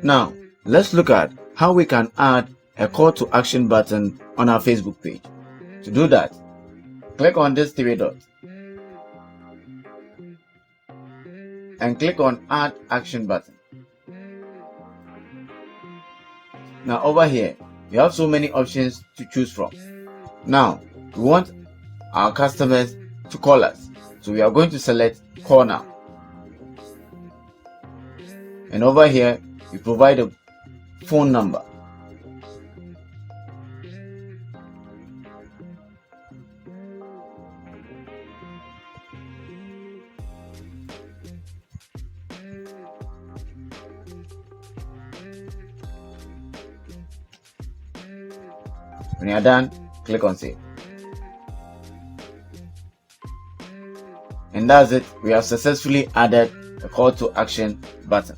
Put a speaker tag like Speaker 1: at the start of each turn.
Speaker 1: Now, let's look at how we can add a call to action button on our Facebook page. To do that, click on this three dots and click on Add Action Button. Now over here, you have so many options to choose from. Now, we want our customers to call us, so we are going to select Call Now. And over here, we provide a phone number. When you are done, click on Save. And that's it. We have successfully added a call to action button.